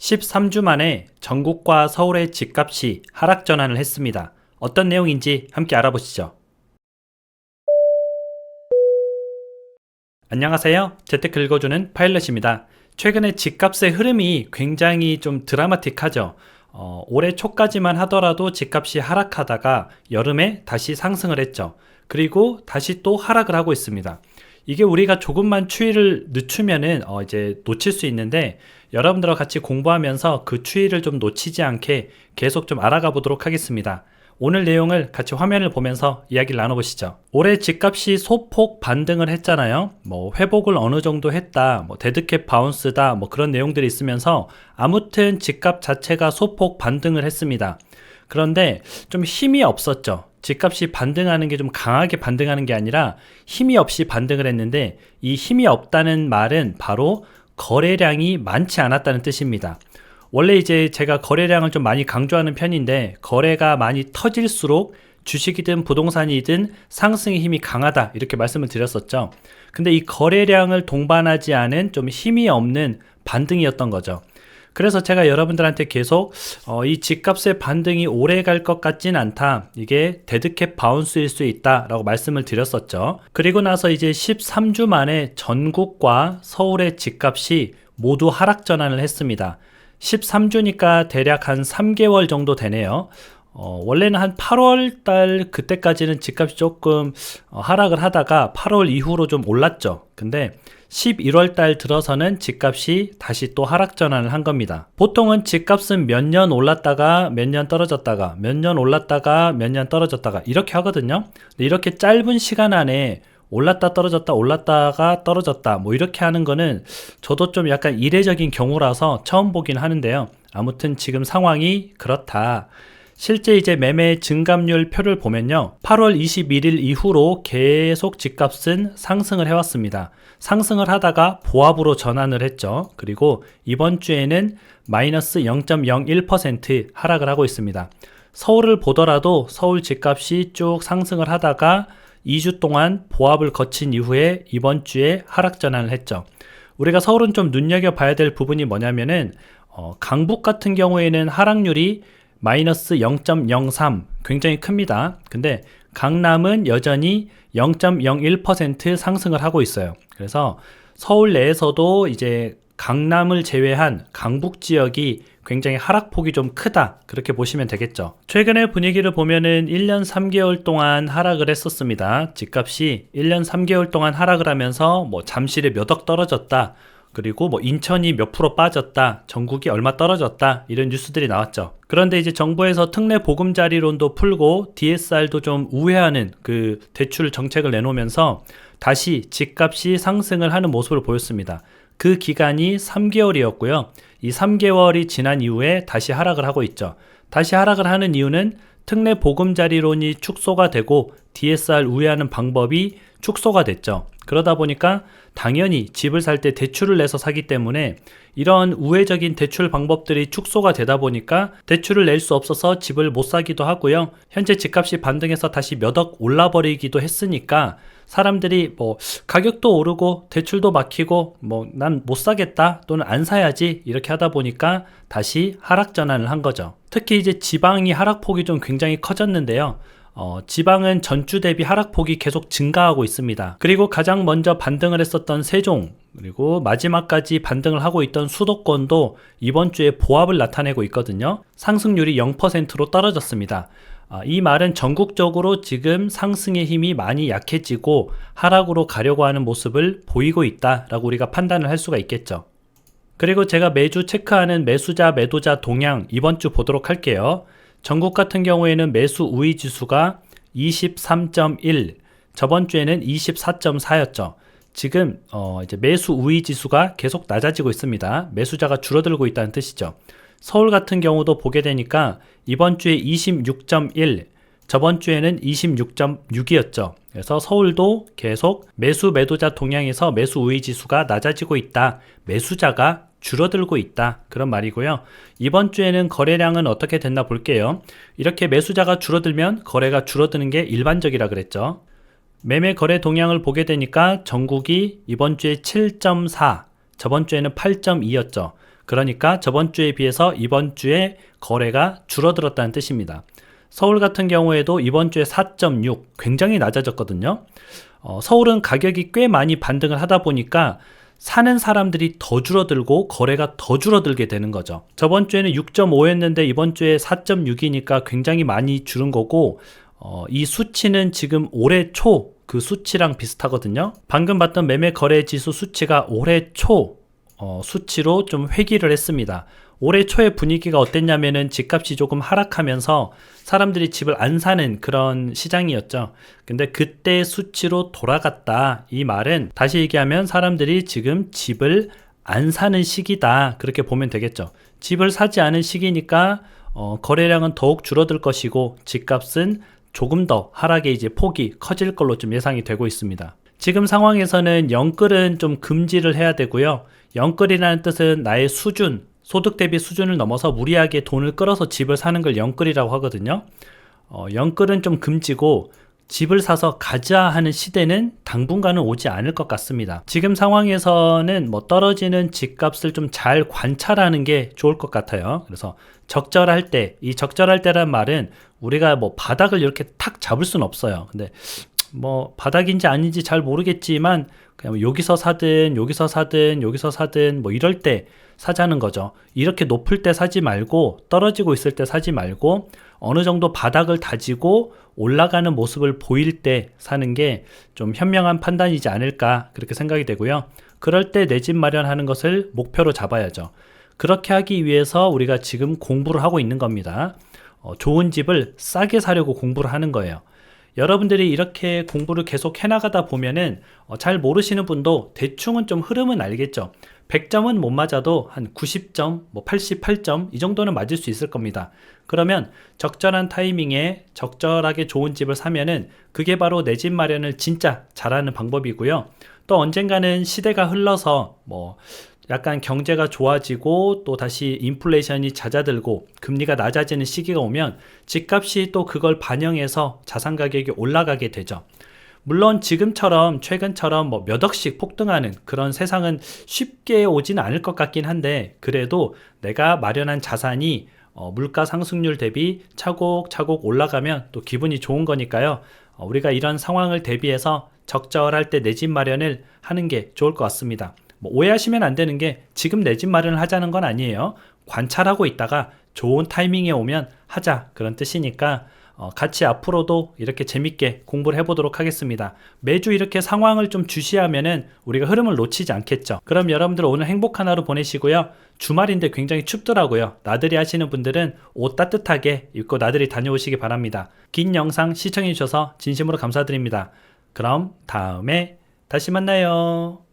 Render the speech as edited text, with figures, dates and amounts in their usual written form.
13주 만에 전국과 서울의 집값이 하락 전환을 했습니다. 어떤 내용인지 함께 알아보시죠. 안녕하세요. 재테크 읽어주는 파일럿입니다. 최근에 집값의 흐름이 굉장히 좀 드라마틱하죠. 올해 초까지만 하더라도 집값이 하락하다가 여름에 다시 상승을 했죠. 그리고 다시 또 하락을 하고 있습니다. 이게 우리가 조금만 추이를 늦추면은 이제 놓칠 수 있는데, 여러분들과 같이 공부하면서 그 추이를 좀 놓치지 않게 계속 좀 알아가 보도록 하겠습니다. 오늘 내용을 같이 화면을 보면서 이야기를 나눠보시죠. 올해 집값이 소폭 반등을 했잖아요. 회복을 어느 정도 했다, 데드캣 바운스다, 그런 내용들이 있으면서 아무튼 집값 자체가 소폭 반등을 했습니다. 그런데 좀 힘이 없었죠. 집값이 반등하는 게 좀 강하게 반등하는 게 아니라 힘이 없이 반등을 했는데, 이 힘이 없다는 말은 바로 거래량이 많지 않았다는 뜻입니다. 원래 이제 제가 거래량을 좀 많이 강조하는 편인데, 거래가 많이 터질수록 주식이든 부동산이든 상승의 힘이 강하다, 이렇게 말씀을 드렸었죠. 근데 이 거래량을 동반하지 않은 좀 힘이 없는 반등이었던 거죠. 그래서 제가 여러분들한테 계속 이 집값의 반등이 오래 갈 것 같진 않다, 이게 데드캣 바운스일 수 있다 라고 말씀을 드렸었죠. 그리고 나서 이제 13주 만에 전국과 서울의 집값이 모두 하락 전환을 했습니다. 13주니까 대략 한 3개월 정도 되네요. 원래는 한 8월 달 그때까지는 집값이 조금 하락을 하다가 8월 이후로 좀 올랐죠. 근데 11월 달 들어서는 집값이 다시 또 하락 전환을 한 겁니다. 보통은 집값은 몇 년 올랐다가 몇 년 떨어졌다가 몇 년 올랐다가 몇 년 떨어졌다가 이렇게 하거든요. 근데 이렇게 짧은 시간 안에 올랐다 떨어졌다 올랐다가 떨어졌다 이렇게 하는 거는 저도 좀 약간 이례적인 경우라서 처음 보긴 하는데요. 아무튼 지금 상황이 그렇다. 실제 이제 매매 증감률 표를 보면요, 8월 21일 이후로 계속 집값은 상승을 해왔습니다. 상승을 하다가 보합으로 전환을 했죠. 그리고 이번 주에는 마이너스 0.01% 하락을 하고 있습니다. 서울을 보더라도 서울 집값이 쭉 상승을 하다가 2주 동안 보합을 거친 이후에 이번 주에 하락 전환을 했죠. 우리가 서울은 좀 눈여겨봐야 될 부분이 뭐냐면은 강북 같은 경우에는 하락률이 마이너스 0.03, 굉장히 큽니다. 근데 강남은 여전히 0.01% 상승을 하고 있어요. 그래서 서울 내에서도 이제 강남을 제외한 강북 지역이 굉장히 하락폭이 좀 크다, 그렇게 보시면 되겠죠. 최근의 분위기를 보면은 1년 3개월 동안 하락을 했었습니다. 집값이 1년 3개월 동안 하락을 하면서 잠실에 몇 억 떨어졌다, 그리고 인천이 몇 프로 빠졌다, 전국이 얼마 떨어졌다, 이런 뉴스들이 나왔죠. 그런데 이제 정부에서 특례 보금자리론도 풀고 DSR도 좀 우회하는 그 대출 정책을 내놓으면서 다시 집값이 상승을 하는 모습을 보였습니다. 그 기간이 3개월이었고요. 이 3개월이 지난 이후에 다시 하락을 하고 있죠. 다시 하락을 하는 이유는 특례 보금자리론이 축소가 되고 DSR 우회하는 방법이 축소가 됐죠. 그러다 보니까 당연히 집을 살 때 대출을 내서 사기 때문에 이런 우회적인 대출 방법들이 축소가 되다 보니까 대출을 낼 수 없어서 집을 못 사기도 하고요. 현재 집값이 반등해서 다시 몇 억 올라버리기도 했으니까 사람들이 가격도 오르고 대출도 막히고 난 못 사겠다 또는 안 사야지, 이렇게 하다 보니까 다시 하락 전환을 한 거죠. 특히 이제 지방이 하락폭이 좀 굉장히 커졌는데요. 지방은 전주 대비 하락폭이 계속 증가하고 있습니다. 그리고 가장 먼저 반등을 했었던 세종, 그리고 마지막까지 반등을 하고 있던 수도권도 이번 주에 보합을 나타내고 있거든요. 상승률이 0%로 떨어졌습니다. 이 말은 전국적으로 지금 상승의 힘이 많이 약해지고 하락으로 가려고 하는 모습을 보이고 있다라고 우리가 판단을 할 수가 있겠죠. 그리고 제가 매주 체크하는 매수자 매도자 동향 이번 주 보도록 할게요. 전국 같은 경우에는 매수 우위 지수가 23.1, 저번 주에는 24.4였죠. 지금 이제 매수 우위 지수가 계속 낮아지고 있습니다. 매수자가 줄어들고 있다는 뜻이죠. 서울 같은 경우도 보게 되니까 이번 주에 26.1, 저번 주에는 26.6이었죠. 그래서 서울도 계속 매수 매도자 동향에서 매수 우위 지수가 낮아지고 있다, 매수자가 줄어들고 있다, 그런 말이고요. 이번 주에는 거래량은 어떻게 됐나 볼게요. 이렇게 매수자가 줄어들면 거래가 줄어드는 게 일반적이라 그랬죠. 매매 거래 동향을 보게 되니까 전국이 이번 주에 7.4, 저번 주에는 8.2였죠. 그러니까 저번 주에 비해서 이번 주에 거래가 줄어들었다는 뜻입니다. 서울 같은 경우에도 이번 주에 4.6 굉장히 낮아졌거든요. 서울은 가격이 꽤 많이 반등을 하다 보니까 사는 사람들이 더 줄어들고 거래가 더 줄어들게 되는 거죠. 저번 주에는 6.5였는데 이번 주에 4.6이니까 굉장히 많이 줄은 거고, 이 수치는 지금 올해 초 그 수치랑 비슷하거든요. 방금 봤던 매매 거래 지수 수치가 올해 초 수치로 좀 회귀를 했습니다. 올해 초의 분위기가 어땠냐면은 집값이 조금 하락하면서 사람들이 집을 안 사는 그런 시장이었죠. 근데 그때 수치로 돌아갔다. 이 말은 다시 얘기하면 사람들이 지금 집을 안 사는 시기다. 그렇게 보면 되겠죠. 집을 사지 않은 시기니까 거래량은 더욱 줄어들 것이고 집값은 조금 더 하락의 이제 폭이 커질 걸로 좀 예상이 되고 있습니다. 지금 상황에서는 영끌은 좀 금지를 해야 되고요. 영끌이라는 뜻은 나의 수준, 소득 대비 수준을 넘어서 무리하게 돈을 끌어서 집을 사는 걸 영끌이라고 하거든요. 영끌은 좀 금지고 집을 사서 가자 하는 시대는 당분간은 오지 않을 것 같습니다. 지금 상황에서는 뭐 떨어지는 집값을 좀 잘 관찰하는 게 좋을 것 같아요. 그래서 적절할 때, 이 적절할 때란 말은 우리가 뭐 바닥을 이렇게 탁 잡을 수는 없어요. 근데 뭐 바닥인지 아닌지 잘 모르겠지만 그냥 여기서 사든 여기서 사든 여기서 사든 뭐 이럴 때 사자는 거죠. 이렇게 높을 때 사지 말고 떨어지고 있을 때 사지 말고 어느 정도 바닥을 다지고 올라가는 모습을 보일 때 사는 게 좀 현명한 판단이지 않을까 그렇게 생각이 되고요. 그럴 때 내 집 마련하는 것을 목표로 잡아야죠. 그렇게 하기 위해서 우리가 지금 공부를 하고 있는 겁니다. 좋은 집을 싸게 사려고 공부를 하는 거예요. 여러분들이 이렇게 공부를 계속 해나가다 보면은 잘 모르시는 분도 대충은 좀 흐름은 알겠죠. 100점은 못 맞아도 한 90점, 뭐 88점 이 정도는 맞을 수 있을 겁니다. 그러면 적절한 타이밍에 적절하게 좋은 집을 사면은 그게 바로 내 집 마련을 진짜 잘하는 방법이고요. 또 언젠가는 시대가 흘러서 뭐 약간 경제가 좋아지고 또 다시 인플레이션이 잦아들고 금리가 낮아지는 시기가 오면 집값이 또 그걸 반영해서 자산 가격이 올라가게 되죠. 물론 지금처럼 최근처럼 뭐 몇 억씩 폭등하는 그런 세상은 쉽게 오지는 않을 것 같긴 한데 그래도 내가 마련한 자산이 물가 상승률 대비 차곡차곡 올라가면 또 기분이 좋은 거니까요. 우리가 이런 상황을 대비해서 적절할 때 내 집 마련을 하는 게 좋을 것 같습니다. 뭐 오해하시면 안 되는 게 지금 내 집 마련을 하자는 건 아니에요. 관찰하고 있다가 좋은 타이밍에 오면 하자 그런 뜻이니까 같이 앞으로도 이렇게 재밌게 공부를 해보도록 하겠습니다. 매주 이렇게 상황을 좀 주시하면은 우리가 흐름을 놓치지 않겠죠. 그럼 여러분들 오늘 행복한 하루 보내시고요. 주말인데 굉장히 춥더라고요. 나들이 하시는 분들은 옷 따뜻하게 입고 나들이 다녀오시기 바랍니다. 긴 영상 시청해 주셔서 진심으로 감사드립니다. 그럼 다음에 다시 만나요.